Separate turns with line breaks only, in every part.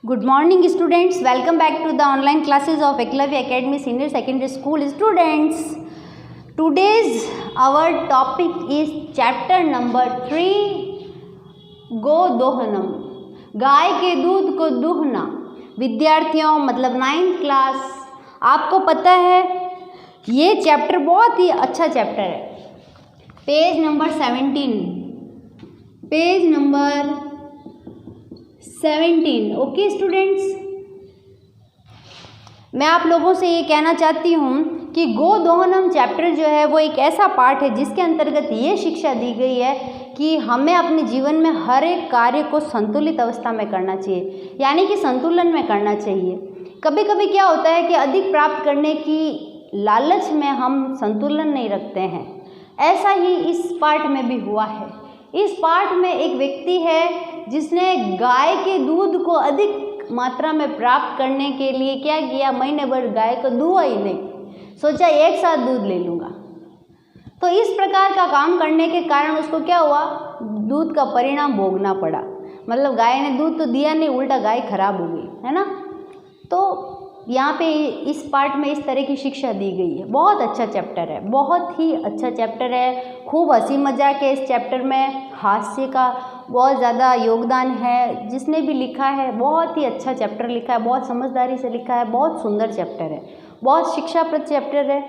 Good morning students, welcome back to the online classes of Eklavya Academy Senior Secondary School students. Today's our topic is chapter number 3 गोदोहनम, गाय के दूध को दूहना। विद्यार्थियों मतलब 9th class, आपको पता है ये चैप्टर बहुत ही अच्छा चैप्टर है। पेज नंबर 17 ओके स्टूडेंट्स, मैं आप लोगों से ये कहना चाहती हूँ कि गोदोहनम चैप्टर जो है वो एक ऐसा पाठ है जिसके अंतर्गत ये शिक्षा दी गई है कि हमें अपने जीवन में हर एक कार्य को संतुलित अवस्था में करना चाहिए, यानी कि संतुलन में करना चाहिए। कभी कभी क्या होता है कि अधिक प्राप्त करने की लालच में हम संतुलन नहीं रखते हैं, ऐसा ही इस पाठ में भी हुआ है। इस पाठ में एक व्यक्ति है जिसने गाय के दूध को अधिक मात्रा में प्राप्त करने के लिए क्या किया, महीने भर गाय को दुआ ही नहीं, सोचा एक साथ दूध ले लूँगा। तो इस प्रकार का काम करने के कारण उसको क्या हुआ, दूध का परिणाम भोगना पड़ा। मतलब गाय ने दूध तो दिया नहीं, उल्टा गाय खराब हो गई, है ना। तो यहाँ पे इस पार्ट में इस तरह की शिक्षा दी गई है। बहुत अच्छा चैप्टर है, बहुत ही अच्छा चैप्टर है। खूब हंसी मजाक है इस चैप्टर में, हास्य का बहुत ज़्यादा योगदान है। जिसने भी लिखा है बहुत ही अच्छा चैप्टर लिखा है, बहुत समझदारी से लिखा है, बहुत सुंदर चैप्टर है, बहुत शिक्षाप्रद चैप्टर है।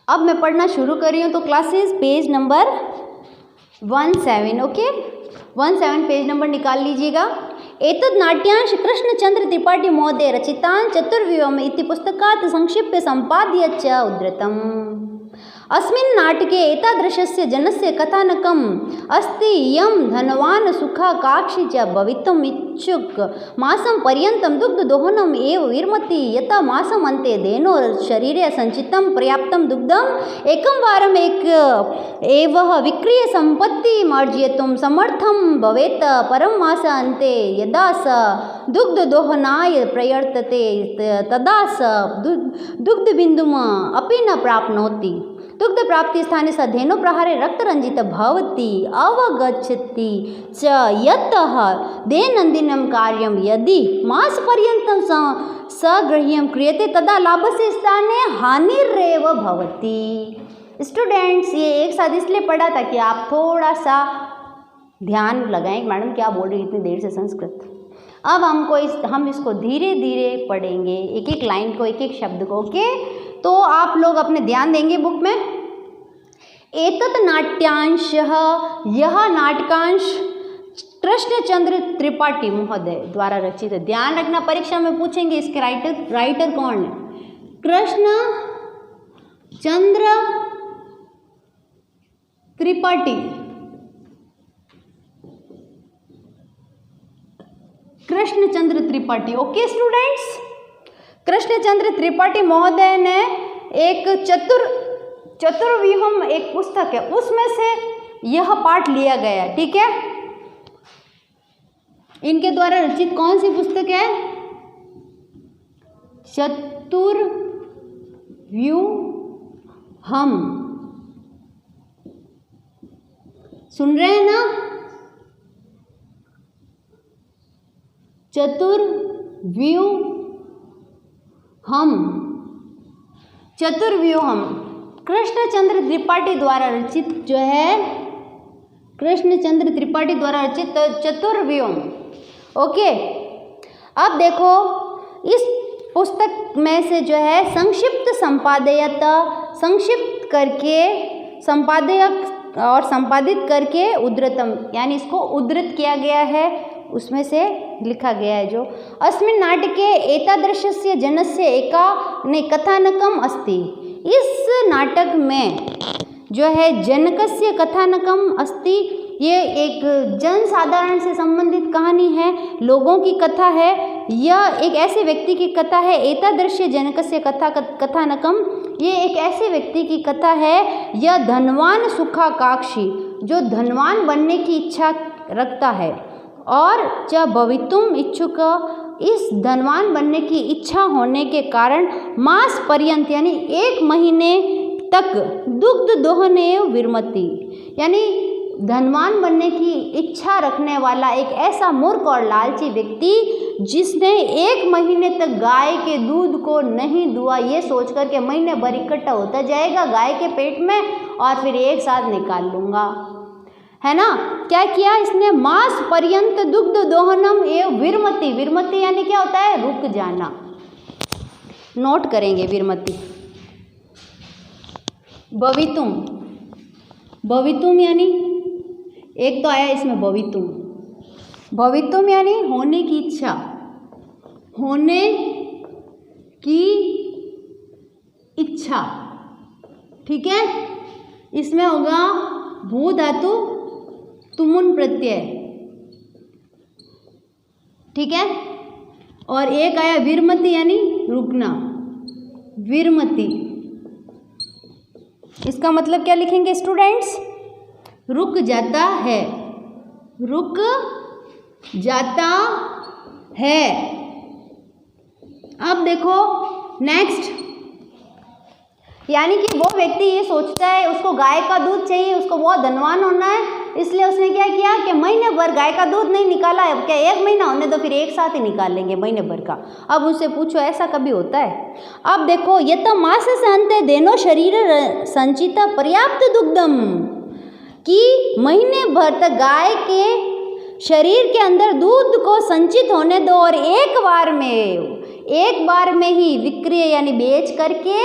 अब मैं पढ़ना शुरू कर रही हूँ, तो classes page number 17 okay 17 page number निकाल लीजिएगा। एतद् नाट्यांश कृष्णचंद्र त्रिपाठी महोदय रचितान् चतुर्व्यूहम् इति पुस्तकात् संक्षिप्य सम्पाद्य च उद्धृतम्। अस्मिन् नाटके एतादृशस्य जनस्य कथानकम् अस्ति यं धनवान् सुखाकाङ्क्षी च भवितुम् इच्छुक मासं पर्यन्तं दुग्धदोहनम् एव विरमति, यथा मासम् अन्ते धेनोः शरीरे सञ्चितं पर्याप्तं दुग्धम् एकं वारम् एव विक्रीय सम्पत्तिम् अर्जयितुं समर्थं भवेत्। परं मासान्ते यदा स दुग्धदोहनाय प्रयतते तदा स दुग्धबिन्दुम् अपि न प्राप्नोति। दुग्ध प्राप्ति स्थाने स धेनो प्रहारे रक्तरंजित भवति अवगच्छति च यतः दैनन्दिनं कार्यं यदि मासपर्यन्तं सगृह्यं क्रियते तदा लाभस्य स्थाने हानिरेव भवति। स्टूडेंट्स, ये एक साथ इसलिए पढ़ा था कि आप थोड़ा सा ध्यान लगाएं, मैडम क्या बोल रही इतनी देर से संस्कृत। अब हम इसको धीरे धीरे पढ़ेंगे, एक एक लाइन को, एक एक शब्द को, ओके। तो आप लोग अपने ध्यान देंगे बुक में। एतत् नाट्यांशः, यह नाटकांश कृष्णचंद्र त्रिपाठी महोदय द्वारा रचित है। ध्यान रखना, परीक्षा में पूछेंगे इसके राइटर कौन है। Krishnachandra Tripathi, Krishnachandra Tripathi, okay students. कृष्णचंद्र त्रिपाठी महोदय ने एक चतुर्व्यूहम एक पुस्तक है, उसमें से यह पाठ लिया गया, ठीक है। इनके द्वारा रचित कौन सी पुस्तक है, चतुर्व्यूहम। सुन रहे हैं ना, चतुर्व्यूहम कृष्णचंद्र त्रिपाठी द्वारा रचित जो है, कृष्णचंद्र त्रिपाठी द्वारा रचित चतुर्व्यूहम, ओके। अब देखो, इस पुस्तक में से जो है संक्षिप्त संक्षिप्त करके संपादक और संपादित करके उद्धृतम, यानी इसको उद्धृत किया गया है, उसमें से लिखा गया है जो अस्मिन् नाटके एतादृशस्य जनस्य एका कथानकम् अस्ति। इस नाटक में जो है जनकस्य कथानकम् अस्ति, ये एक जन साधारण से संबंधित कहानी है, लोगों की कथा है। यह एक ऐसे व्यक्ति की कथा है, एतादृश्य जनकस्य कथानकम्, ये एक ऐसे व्यक्ति की कथा है। यह धनवान सुखाकांक्षी, जो धनवान बनने की इच्छा रखता है, और च भवितुम इच्छुक, इस धनवान बनने की इच्छा होने के कारण मास पर्यंत यानी 1 महीने तक दुग्ध दोहने विरमति, यानी धनवान बनने की इच्छा रखने वाला एक ऐसा मूर्ख और लालची व्यक्ति जिसने 1 महीने तक गाय के दूध को नहीं दुआ, ये सोच कर के महीने भर इकट्ठा होता जाएगा गाय के पेट में और फिर एक साथ निकाल लूँगा, है ना। क्या किया इसने, मास पर्यंत दुग्ध दोहनम एवं विरमति, विरमति यानी क्या होता है, रुक जाना, नोट करेंगे विरमति। भवितुम, भवितुम यानी एक तो आया इसमें भवितुम, भवितुम यानी होने की इच्छा, होने की इच्छा, ठीक है। इसमें होगा भू धातु तुमुन प्रत्यय, ठीक है। और एक आया विरमति यानी रुकना, विरमति, इसका मतलब क्या लिखेंगे स्टूडेंट्स, रुक जाता है, रुक जाता है। अब देखो नेक्स्ट, यानी कि वो व्यक्ति ये सोचता है उसको गाय का दूध चाहिए, उसको बहुत धनवान होना है, इसलिए उसने क्या किया कि महीने भर गाय का दूध नहीं निकाला है, क्या 1 महीना होने दो फिर एक साथ ही निकाल लेंगे महीने भर का। अब उनसे पूछो ऐसा कभी होता है। अब देखो ये तो मास से अंत देनो शरीर संचिता पर्याप्त दुग्धम, कि महीने भर तक गाय के शरीर के अंदर दूध को संचित होने दो और एक बार में ही विक्रय यानी बेच करके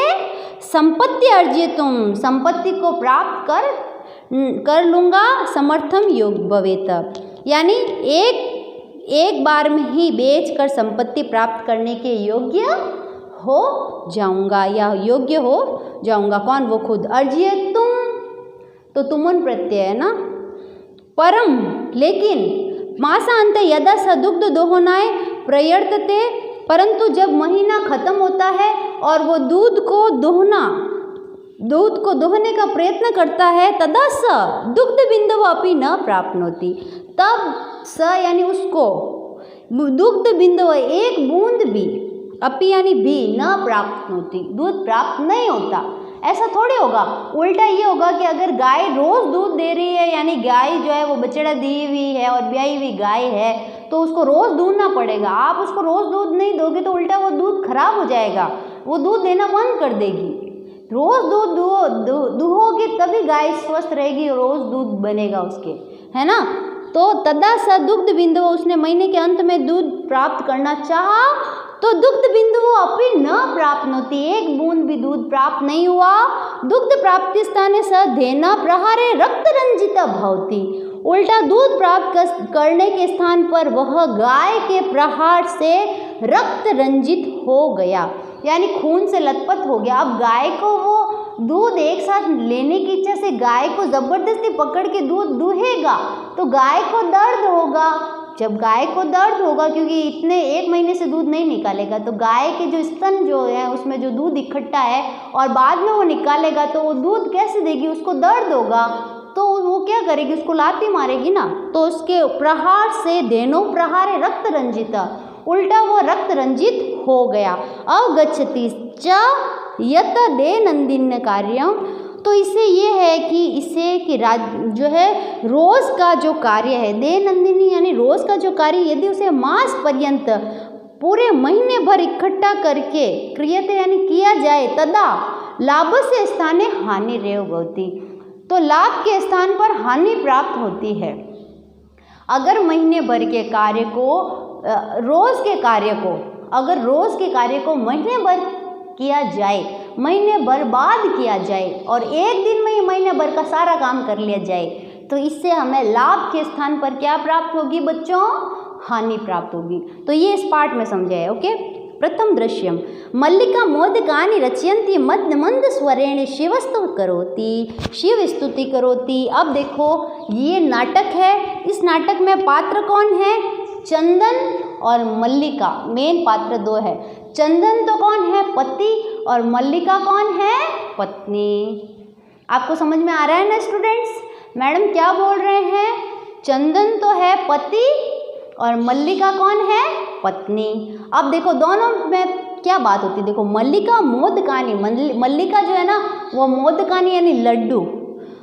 संपत्ति अर्जितुम, संपत्ति को प्राप्त कर लूँगा, समर्थम योग भवेत, यानी एक बार में ही बेच कर संपत्ति प्राप्त करने के योग्य हो जाऊँगा या योग्य हो जाऊँगा। कौन, वो खुद, अर्जितुम तो तुमुन प्रत्यय है ना, परम लेकिन मासांत यदा स दुग्ध दोहनाय प्रयर्तते, परंतु जब महीना खत्म होता है और वो दूध को दोहने का प्रयत्न करता है, तदा स दुग्ध बिंदु अपि न प्राप्नोति, तब स यानी उसको दुग्ध बिंदु एक बूंद भी, अपि यानी भी, न प्राप्नोति दूध प्राप्त नहीं होता। ऐसा थोड़ी होगा, उल्टा ये होगा कि अगर गाय रोज़ दूध दे रही है, यानी गाय जो है वो बछड़ा दी हुई है और ब्याई हुई गाय है, तो उसको रोज़ दूधना पड़ेगा। आप उसको रोज़ दूध नहीं दोगे तो उल्टा वो दूध खराब हो जाएगा, वो दूध देना बंद कर देगी। रोज़ दूध दुहोगे तभी गाय स्वस्थ रहेगी, रोज़ दूध बनेगा उसके, है ना। तो तदा स दुग्ध बिंदु, उसने महीने के अंत में दूध प्राप्त करना चाहा तो दुग्ध बिंदु अपि न प्राप्नोति, एक बूंद भी दूध प्राप्त नहीं हुआ। दुग्ध प्राप्ति स्थाने स धेना प्रहारे रक्त रंजित भवति, उल्टा दूध प्राप्त करने के स्थान पर वह गाय के प्रहार से रक्त रंजित हो गया, यानी खून से लथपथ हो गया। अब गाय को वो दूध एक साथ लेने की इच्छा से गाय को ज़बरदस्ती पकड़ के दूध दूहेगा तो गाय को दर्द होगा। जब गाय को दर्द होगा क्योंकि इतने 1 महीने से दूध नहीं निकालेगा, तो गाय के जो स्तन जो है उसमें जो दूध इकट्ठा है और बाद में वो निकालेगा तो वो दूध कैसे देगी, उसको दर्द होगा, तो वो क्या करेगी, उसको लाती मारेगी ना। तो उसके प्रहार से धेनो प्रहारे रक्त रंजिता, उल्टा वो रक्त रंजित हो गया। अवगच्छति च यत दे नंदिन कार्यम, तो इससे ये है कि इससे कि जो है रोज़ का जो कार्य है, दे नंदिनी यानी रोज़ का जो कार्य, यदि उसे मास पर्यंत पूरे महीने भर इकट्ठा करके क्रियते यानी किया जाए, तदा लाभ से स्थाने हानि रेव भवति, तो लाभ के स्थान पर हानि प्राप्त होती है। अगर महीने भर के कार्य को रोज़ के कार्य को महीने भर किया जाए, महीने भर बाद किया जाए और एक दिन में ही महीने भर का सारा काम कर लिया जाए, तो इससे हमें लाभ के स्थान पर क्या प्राप्त होगी बच्चों, हानि प्राप्त होगी। तो ये इस पार्ट में समझा है। ओके, प्रथम दृश्यम मल्लिका मोदकानि रचयन्ति मद मंद स्वरेण शिवस्तु करोति, शिव स्तुति करोति। अब देखो ये नाटक है, इस नाटक में पात्र कौन है, चंदन और मल्लिका, मेन पात्र 2 है। चंदन तो कौन है, पति, और मल्लिका कौन है, पत्नी। आपको समझ में आ रहा है ना स्टूडेंट्स, मैडम क्या बोल रहे हैं, चंदन तो है पति और मल्लिका कौन है, पत्नी। अब देखो दोनों में क्या बात होती है, देखो मल्लिका मोदकानी, मल्लिका जो है ना वो मोदकानी यानी लड्डू,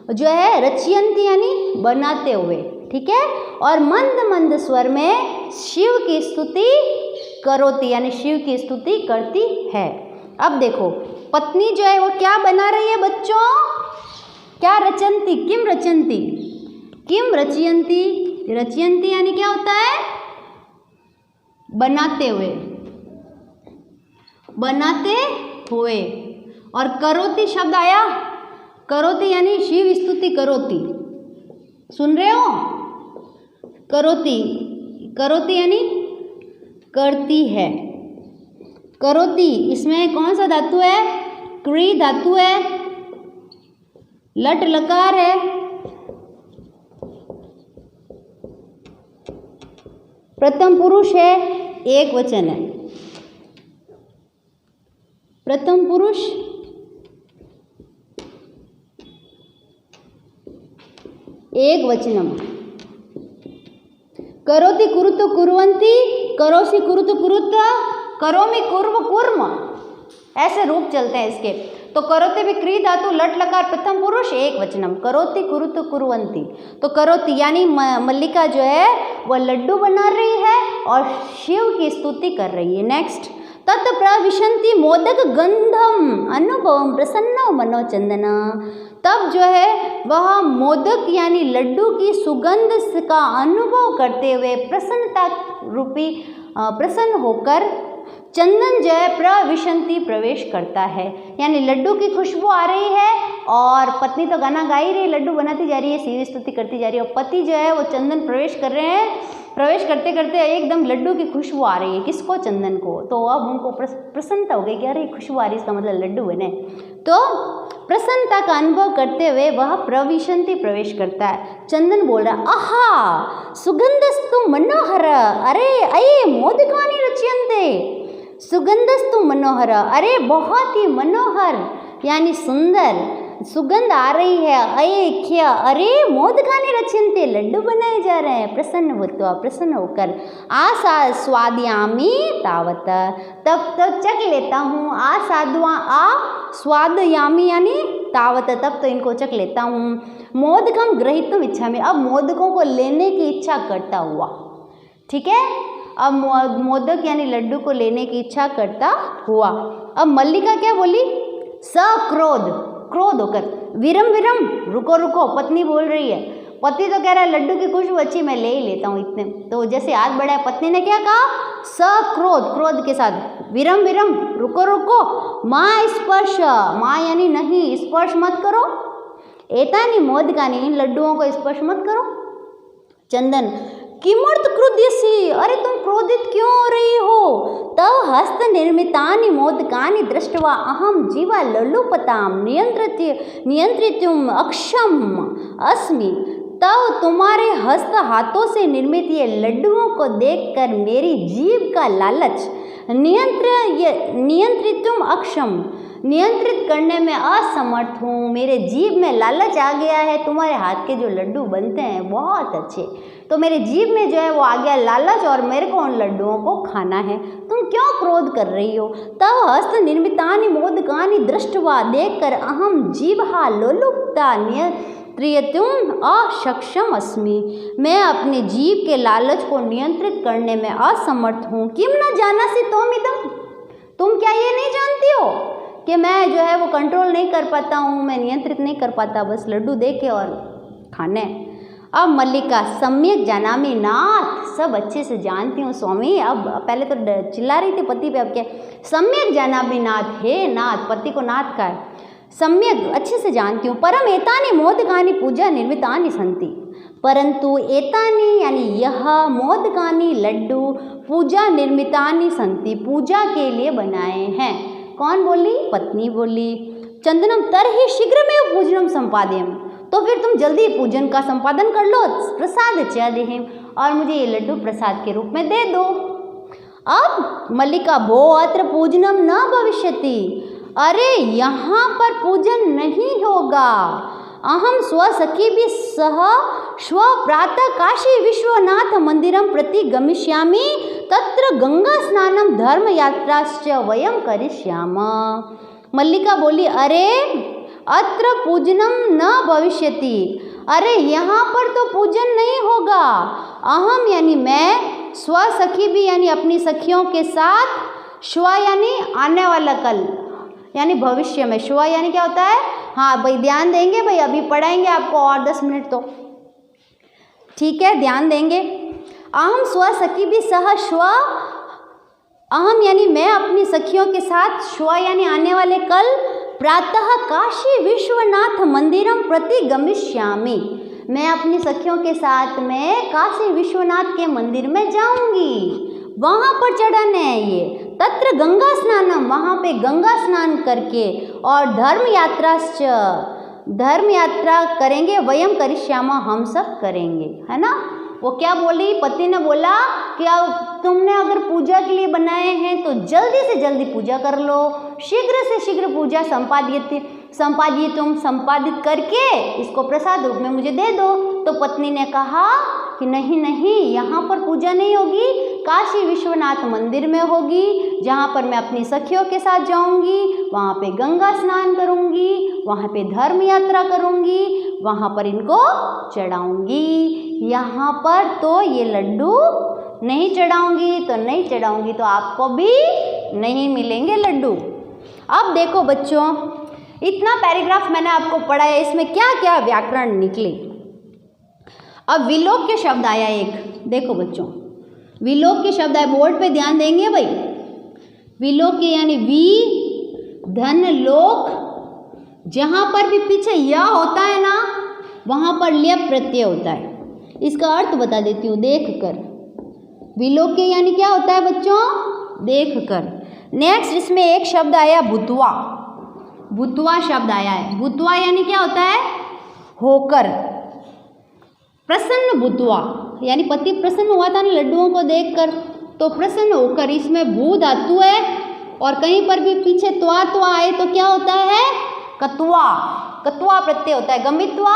जो है रचयंती यानी बनाते हुए, ठीक है। और मंद मंद स्वर में शिव की स्तुति करोति यानी शिव की स्तुति करती है। अब देखो पत्नी जो है वो क्या बना रही है बच्चों, क्या रचंती, किम रचंती, किम रचयंती, रचयंती यानी क्या होता है, बनाते हुए, बनाते हुए। और करोति शब्द आया, करोति यानी शिव स्तुति करोति, सुन रहे हो, करोति, करोति यानी करती है, करोति। इसमें कौन सा धातु है, क्री धातु है, लट लकार है, प्रथम पुरुष है, एक वचन है, प्रथम पुरुष एक वचनम। करोति कुरुत कुर्वन्ति, करोसि कुरुत कुरुत, करोमि कुर्व कुर्म, ऐसे रूप चलते हैं इसके। तो करोति भी क्री धातु लट लकार प्रथम पुरुष एक वचनम, करोति कुरुत कुर्वन्ति। तो करोति यानी मल्लिका जो है वह लड्डू बना रही है और शिव की स्तुति कर रही है। नेक्स्ट, तत् प्रविशन्ति मोदक गंधम अनुभवम प्रसन्नो मनोचंदना। तब जो है वह मोदक यानी लड्डू की सुगंध का अनुभव करते हुए प्रसन्नता रूपी प्रसन्न होकर चंदन जो है प्रविशंति प्रवेश करता है, यानी लड्डू की खुशबू आ रही है और पत्नी तो गाना गा ही रही, लड्डू बनाती जा रही है, शिव स्तुति करती जा रही है, और पति जो है वो चंदन प्रवेश कर रहे हैं, प्रवेश करते करते एकदम लड्डू की खुशबू आ रही है, किसको, चंदन को। तो अब उनको प्रसन्नता हो गई कि अरे खुशबू आ रही है, इसका मतलब लड्डू बने। तो प्रसन्नता का अनुभव करते हुए वह प्रविशंति प्रवेश करता है। चंदन बोल रहा, आहा सुगंधस्तु मनोहर, अरे अये मोदकानि रच्यन्ते, सुगंधस्तु मनोहर, अरे बहुत ही मनोहर यानी सुंदर सुगंध आ रही है, अये अरे मोदकानि रच्यन्ते, लड्डू बनाए जा रहे हैं। प्रसन्न भूत्वा, प्रसन्न होकर, आसा स्वादयामी तावत, तब चख लेता हूँ, स्वादयामी यानी तावत, तब तो इनको चख लेता हूँ। मोदकम ग्रहीतुम इच्छामि, अब मोदकों को लेने की इच्छा करता हुआ, ठीक है। अब मोदक यानी लड्डू को लेने की इच्छा करता हुआ। अब मल्लिका क्या बोली, सक्रोध, क्रोध होकर, विरम विरम, रुको रुको, पत्नी बोल रही है। पति तो कह रहा है लड्डू की खुशबू अच्छी, मैं ले ही लेता हूँ इतने। तो जैसे हाथ बढ़ाया, पत्नी ने क्या कहा, सक्रोध, क्रोध के साथ, विरम विरम, रुको रुको, माँ स्पर्श, माँ यानी नहीं, स्पर्श मत करो, एतानी मोदकानी, इन लड्डुओं को स्पर्श मत करो। चंदन, किमर्थ क्रुध्यसि, अरे तुम क्रोधित क्यों हो रही हो। तव हस्त निर्मितानि मोदकानि दृष्ट्वा अहम जीवा लल्लुपताम नियंत्रितुम अक्षम अस्मि। तब तुम्हारे हस्त हाथों से निर्मित ये लड्डुओं को देखकर मेरी जीभ का लालच नियंत्रितुम अक्षम, नियंत्रित करने में असमर्थ हूँ, मेरे जीभ में लालच आ गया है। तुम्हारे हाथ के जो लड्डू बनते हैं बहुत अच्छे, तो मेरे जीभ में जो है वो आ गया लालच और मेरे को उन लड्डुओं को खाना है। तुम क्यों क्रोध कर रही हो। तब हस्त निर्मितानि मोदकानि दृष्ट्वा, देखकर अहम जीवहा लोलुप्ता नियंत्रितुम अक्षम अस्मि, मैं अपने जीभ के लालच को नियंत्रित करने में असमर्थ हूँ। किम न जानासि त्वमिदं, तुम क्या ये नहीं जानती हो कि मैं जो है वो कंट्रोल नहीं कर पाता हूँ, मैं नियंत्रित नहीं कर पाता, बस लड्डू दे के और खाने। अब मल्लिका, सम्यक जानामि नाथ, सब अच्छे से जानती हूँ स्वामी। अब पहले तो चिल्ला रही थी पति पे, अब क्या, सम्यक जानामि नाथ, हे नाथ, पति को नाथ का है, सम्यक अच्छे से जानती हूँ। परम एतानि मोदकानि पूजा निर्मितानि सन्ति, परंतु एतानि यानी यह मोदकानि लड्डू पूजा निर्मितानि सन्ति, पूजा के लिए बनाए हैं। कौन बोली, पत्नी बोली। चंदनम तरहि शीघ्र में पूजनम संपादयम, तो फिर तुम जल्दी पूजन का संपादन कर लो। प्रसाद च देहिम, और मुझे ये लड्डू प्रसाद के रूप में दे दो। अब मल्लिका, भो अत्र पूजनम न भविष्यति, अरे यहाँ पर पूजन नहीं होगा। अहम स्वसखी भी सह श्व प्रातः काशी विश्वनाथ मंदिरम प्रति गमिष्यामि, तत्र गंगा स्नानम धर्म यात्राश्च वयम करिष्याम। मल्लिका बोली, अरे अत्र पूजनम न भविष्यति। अरे यहाँ पर तो पूजन नहीं होगा। अहम यानी मैं, स्वसखी भी यानी अपनी सखियों के साथ, श्व यानी आने वाला कल यानी भविष्य में। श्व यानी क्या होता है? हाँ भाई ध्यान देंगे भाई, अभी पढ़ाएंगे आपको और 10 मिनट तो ठीक है, ध्यान देंगे। अहम स्वसखी भी सह श्व, अहम यानी मैं अपनी सखियों के साथ, श्व यानी आने वाले कल, प्रातः काशी विश्वनाथ मंदिरम प्रति गमिष्यामि। मैं अपनी सखियों के साथ में काशी विश्वनाथ के मंदिर में जाऊंगी, वहाँ पर चढ़ाने है ये। तत्र गंगा स्नानम, वहाँ पे गंगा स्नान करके, और धर्म यात्राश्च, धर्म यात्रा करेंगे, वयम करिष्यामा, हम सब करेंगे, है ना। वो क्या बोली? पति ने बोला कि अब तुमने अगर पूजा के लिए बनाए हैं तो जल्दी से जल्दी पूजा कर लो, शीघ्र से शीघ्र पूजा संपादित करके इसको प्रसाद रूप में मुझे दे दो। तो पत्नी ने कहा कि नहीं नहीं, यहाँ पर पूजा नहीं होगी, काशी विश्वनाथ मंदिर में होगी, जहाँ पर मैं अपनी सखियों के साथ जाऊँगी, वहाँ पे गंगा स्नान करूँगी, वहाँ पे धर्म यात्रा करूँगी, वहाँ पर इनको चढ़ाऊँगी। यहाँ पर तो ये लड्डू नहीं चढ़ाऊँगी, तो नहीं चढ़ाऊँगी तो आपको भी नहीं मिलेंगे लड्डू। अब देखो बच्चों, इतना पैराग्राफ मैंने आपको पढ़ाया, इसमें क्या क्या व्याकरण निकले। अब विलोक के शब्द आया एक, देखो बच्चों विलोक के शब्द आए, बोर्ड पे ध्यान देंगे भाई। विलोक के यानी वी धन लोक, जहाँ पर भी पीछे या होता है ना, वहाँ पर ल्यप प्रत्यय होता है। इसका अर्थ बता देती हूँ, देख कर। विलोक के यानी क्या होता है बच्चों? देख कर। नेक्स्ट इसमें एक शब्द आया भूतवा, भूतवा शब्द आया है। भूतवा यानी क्या होता है? होकर। प्रसन्न भूतवा यानी पति प्रसन्न हुआ था ना लड्डुओं को देखकर, तो प्रसन्न होकर, इसमें भू धातु है, और कहीं पर भी पीछे त्वा त्वा आए तो क्या होता है? कत्वा, कत्वा प्रत्यय होता है। गमित्वा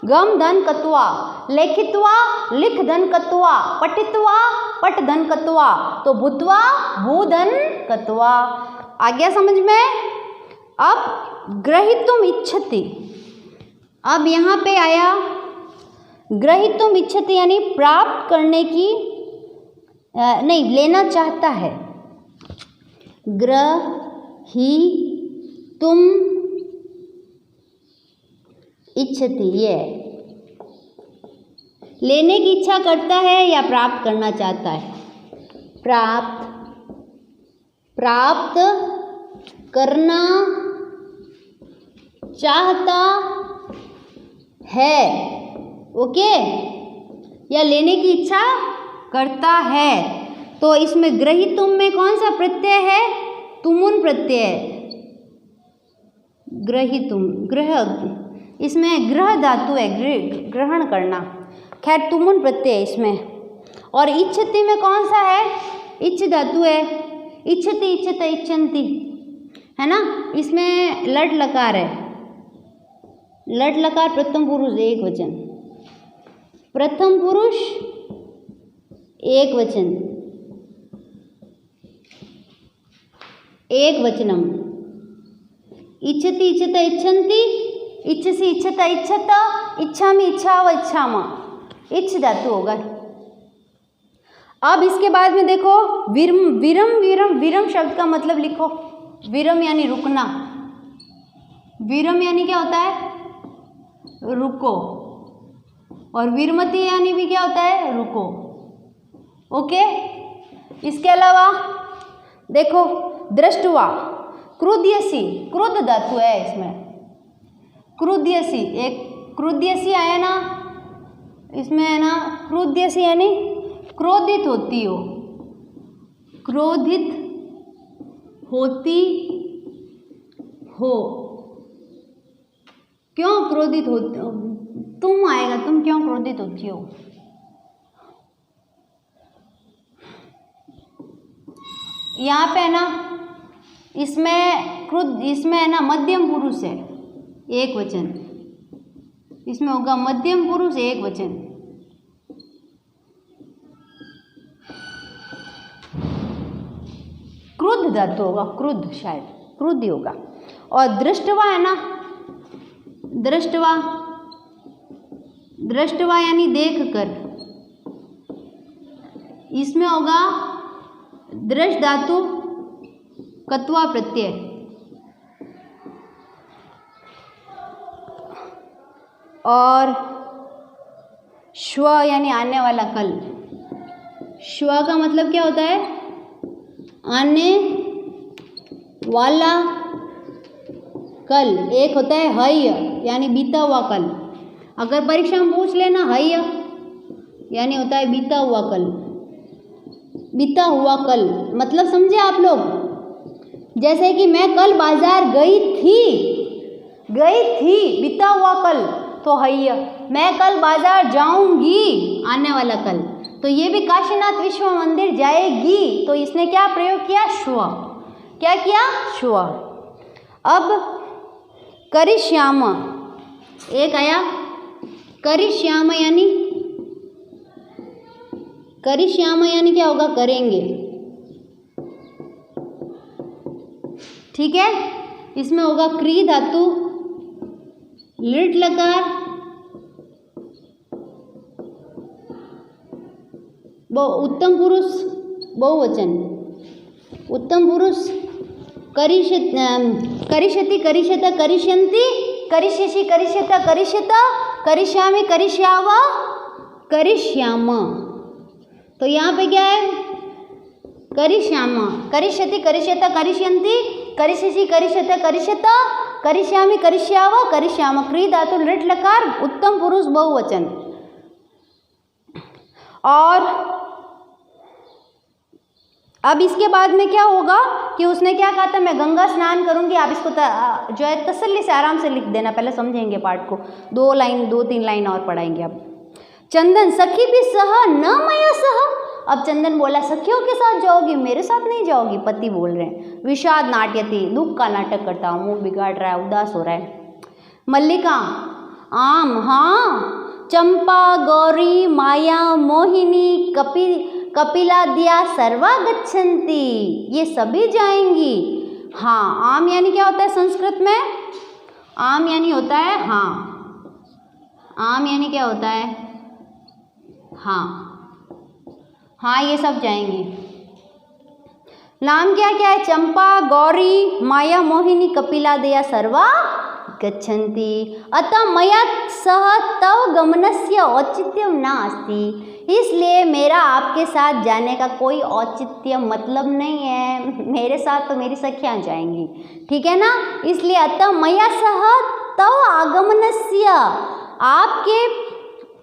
गम धन कत्वा, लेखित्वा लिख धन कत्वा, पठित्वा पट धन कत्वा, तो भूतवा भू धन कत्वा। आ गया समझ में? अब ग्रहीतुम इच्छति, अब यहाँ पे आया ग्रहीतुम इच्छति यानी प्राप्त करने की, नहीं लेना चाहता है। ग्रही तुम इच्छति, ये लेने की इच्छा करता है या प्राप्त करना चाहता है? प्राप्त, प्राप्त करना चाहता है, ओके, या लेने की इच्छा करता है। तो इसमें ग्रहीतुम में कौन सा प्रत्यय है? तुमुन प्रत्यय। ग्रहीतुम, ग्रह, इसमें ग्रह धातु है, ग्रहण करना। खैर तुमुन प्रत्यय है इसमें। और इच्छति में कौन सा है? इच्छ धातु है। इच्छति, इच्छत, इच्छन्ति, है ना। इसमें लट लकार है, लट लकार प्रथम पुरुष एक वचन, प्रथम पुरुष एक वचन, एक वचनम। इच्छति, इच्छत, इच्छन्ति, इच्छसि, इच्छत, इच्छत, इच्छामि, इच्छाव, इच्छामा, इच्छ धातु होगा। अब इसके बाद में देखो विरम, विरम, विरम, विरम शब्द का मतलब लिखो। विरम यानी रुकना, विरम यानी क्या होता है? रुको। और विरमति यानी भी क्या होता है? रुको, ओके। इसके अलावा देखो दृष्टवा, क्रुध्यसी, क्रुद्ध धातु है इसमें, क्रुध्यसी, एक क्रुध्यसी आया ना, इसमें है ना क्रुध्यसी यानी क्रोधित होती हो, क्रोधित होती हो। क्यों क्रोधित होती हो? तुम आएगा, तुम क्यों क्रोधित होती हो? यहाँ पे है ना, इसमें क्रुद्ध, इसमें है ना मध्यम पुरुष है, एक वचन, इसमें होगा मध्यम पुरुष एक वचन। क्रुद्ध धातु होगा, क्रुद्ध, शायद क्रुद्ध होगा। और दृष्टवा है ना, दृष्टवा, दृष्टवा यानी देख कर, इसमें होगा दृष्ट धातु कत्वा प्रत्यय। और श्व यानी आने वाला कल। श्व का मतलब क्या होता है? आने वाला कल। एक होता है हय यानी बीता हुआ कल। अगर परीक्षा में पूछ लेना हय यानी होता है बीता हुआ कल, बीता हुआ कल। मतलब समझे आप लोग? जैसे कि मैं कल बाजार गई थी, बीता हुआ कल तो हय। मैं कल बाजार जाऊंगी, आने वाला कल। तो ये भी काशीनाथ विश्व मंदिर जाएगी, तो इसने क्या प्रयोग किया? श्व। क्या किया? श्व। अब करिष्याम, एक आया करिष्याम यानी, करिष्याम यानी क्या होगा? करेंगे। ठीक है, इसमें होगा क्री धातु, लिट लकार, उत्तम पुरुष बहुवचन। उत्तम पुरुष करिष्यति, करिष्यत, करिष्यन्ति, करिष्यसि, करिष्यत, करिष्यत, करिष्यामि, करिष्याव, करिष्याम। तो यहाँ पे क्या है? करिष्याम, करिष्यति, करिष्यत, करिष्यन्ति, करिष्यसि, करिष्यत, करिष्यत, करिष्यामि, करिष्याव, करिष्याम। क्री धातु लिट लकार, उत्तम पुरुष बहुवचन। और अब इसके बाद में क्या होगा कि उसने क्या कहा था? मैं गंगा स्नान करूंगी। आप इसको जो है तसल्ली से आराम से लिख देना, पहले समझेंगे पाठ को। 2-3 लाइन और पढ़ाएंगे अब। चंदन सखी भी सह न मया सह। अब चंदन बोला सखियों के साथ जाओगी, मेरे साथ नहीं जाओगी। पति बोल रहे हैं। विषाद नाट्यति, दुख का नाटक करता हूँ, मुंह बिगाड़ रहा है, उदास हो रहा है। मल्लिका आम, हाँ। चंपा, गौरी, माया, मोहिनी, कपिलाद्या सर्वा गच्छन्ति, ये सभी जाएंगी। हाँ, आम यानी क्या होता है संस्कृत में? आम यानी होता है हाँ। आम यानी क्या होता है? हाँ, हाँ, ये सब जाएंगी। नाम क्या क्या है? चंपा, गौरी, माया, मोहिनी, कपिलाद्या सर्वा गच्छन्ति। अतः मया सह तव गमनस्य औचित्यम नास्ति। इसलिए मेरा आपके साथ जाने का कोई औचित्य मतलब नहीं है। मेरे साथ तो मेरी सखियाँ जाएंगी, ठीक है ना? इसलिए अतः मया सह तव आगमनस्य, आपके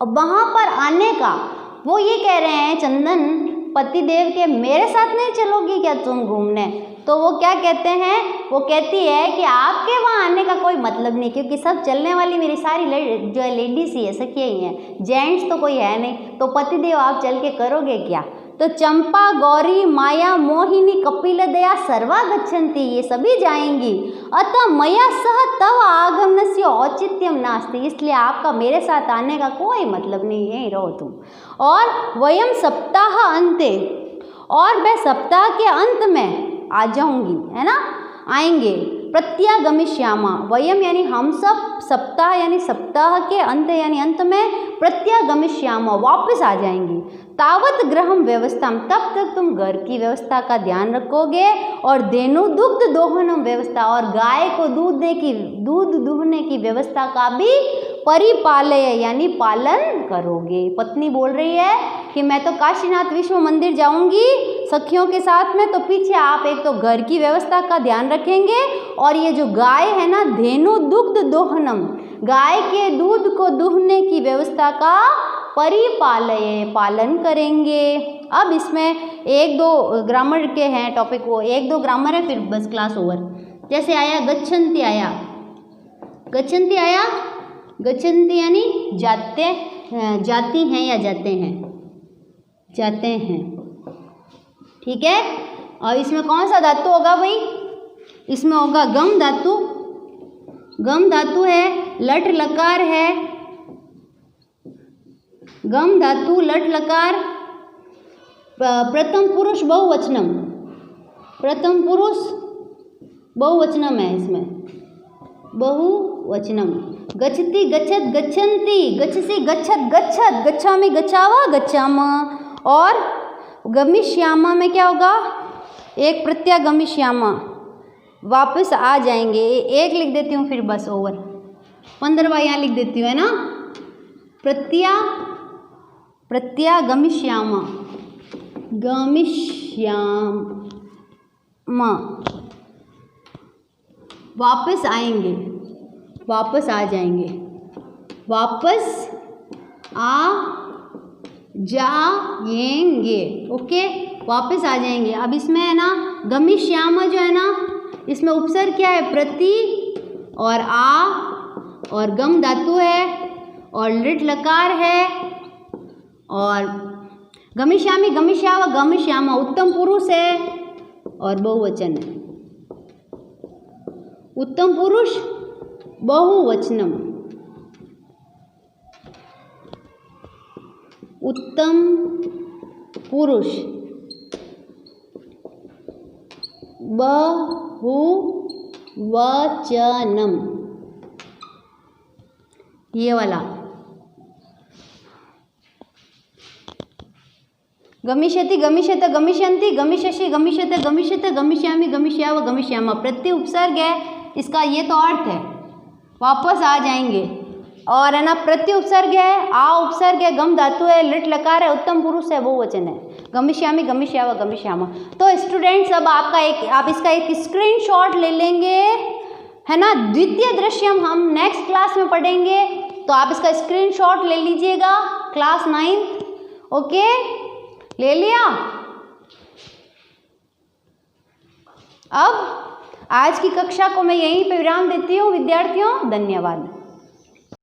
वहाँ पर आने का। वो ये कह रहे हैं चंदन पतिदेव के, मेरे साथ नहीं चलोगी क्या तुम घूमने? तो वो क्या कहते हैं? वो कहती है कि आपके वहाँ आने का कोई मतलब नहीं, क्योंकि सब चलने वाली मेरी सारी जो है लेडीज ही है, सखियाँ ही हैं, जेंट्स तो कोई है नहीं। तो पतिदेव आप चल के करोगे क्या? तो चंपा, गौरी, माया, मोहिनी, कपिलाद्या सर्वा गच्छन्ति, ये सभी जाएंगी। अतः मया सह तव आगमनस्य औचित्यम नास्ति, इसलिए आपका मेरे साथ आने का कोई मतलब नहीं है, रहो तुम। और वयम सप्ताह अंते, और मैं सप्ताह के अंत में आ जाऊंगी, है ना? आएंगे। प्रत्यागमिष्यामा, वयम यानी हम सब, सप्ताह यानी सप्ताह के अंत यानी अंत में, प्रत्यागमिष्यामा वापस आ जाएंगी। तावत गृहम व्यवस्था, तब तक तुम घर की व्यवस्था का ध्यान रखोगे। और धेनु दुग्ध दोहनम व्यवस्था, और गाय को दूध दूहने की व्यवस्था का भी परिपालय यानी पालन करोगे। पत्नी बोल रही है कि मैं तो काशीनाथ विश्व मंदिर जाऊंगी सखियों के साथ में, तो पीछे आप एक तो घर की व्यवस्था का ध्यान रखेंगे, और ये जो गाय है ना, धेनु दुग्ध दोहनम, गाय के दूध को दूहने की व्यवस्था का परिपालय पालन करेंगे। अब इसमें 1-2 ग्रामर के हैं टॉपिक, वो 1-2 ग्रामर है, फिर बस क्लास ओवर। जैसे आया गच्छन्ति, आया गच्छन्ति, आया गच्छन्ति यानी जाते, जाती हैं या जाते हैं, जाते हैं, ठीक है। और इसमें कौन सा धातु होगा भाई? इसमें होगा गम धातु। गम धातु है, लट लकार है, गम धातु लट लकार, प्रथम पुरुष बहुवचनम, प्रथम पुरुष बहुवचनम है, इसमें बहुवचनम। गच्छति गच्छत गच्छन्ति, गच्छसि गच्छत गच्छत, गच्छामि गच्छावा गच्छाम। और गमिष्यामा में क्या होगा, एक प्रत्यय गमिष्यामा, वापस आ जाएंगे। एक लिख देती हूँ फिर बस ओवर, 15वां यहाँ लिख देती हूँ, है ना। प्रत्यय गमिष्यामा, गमिष्यामा, वापस आएंगे, वापस आ जाएंगे, वापस आ जाएंगे। ओके, वापस आ जाएंगे। अब इसमें है ना गमिष्यामा जो है ना, इसमें उपसर्ग क्या है, प्रति और आ और गम धातु है और लिट लकार है और गमिष्यामी गमिष्यावा गमिष्यामा उत्तम पुरुष है और बहुवचन है। उत्तम पुरुष बहुवचनम, उत्तम पुरुष बहुवचनम, ये वाला। गमिष्यति गमिष्यत गमिष्यन्ति गमिष्यसि गमिष्यते गमिष्यते गमिष्यामि गमिष्याव गमिष्यामा, प्रत्यय उपसर्ग है इसका, ये तो अर्थ है वापस आ जाएंगे। और है ना प्रत्यय उपसर्ग है, आ उपसर्ग है, गम धातु है, लिट लकार है, उत्तम पुरुष है, बहुवचन है, गमिष्यामि गमिष्याव गमिष्यामा। तो स्टूडेंट्स अब आप इसका एक स्क्रीनशॉट ले लेंगे, है ना। द्वितीय दृश्यम हम नेक्स्ट क्लास में पढ़ेंगे, तो आप इसका स्क्रीनशॉट ले लीजिएगा, क्लास 9th। ओके, ले लिया। अब आज की कक्षा को मैं यहीं पे विराम देती हूँ विद्यार्थियों, धन्यवाद।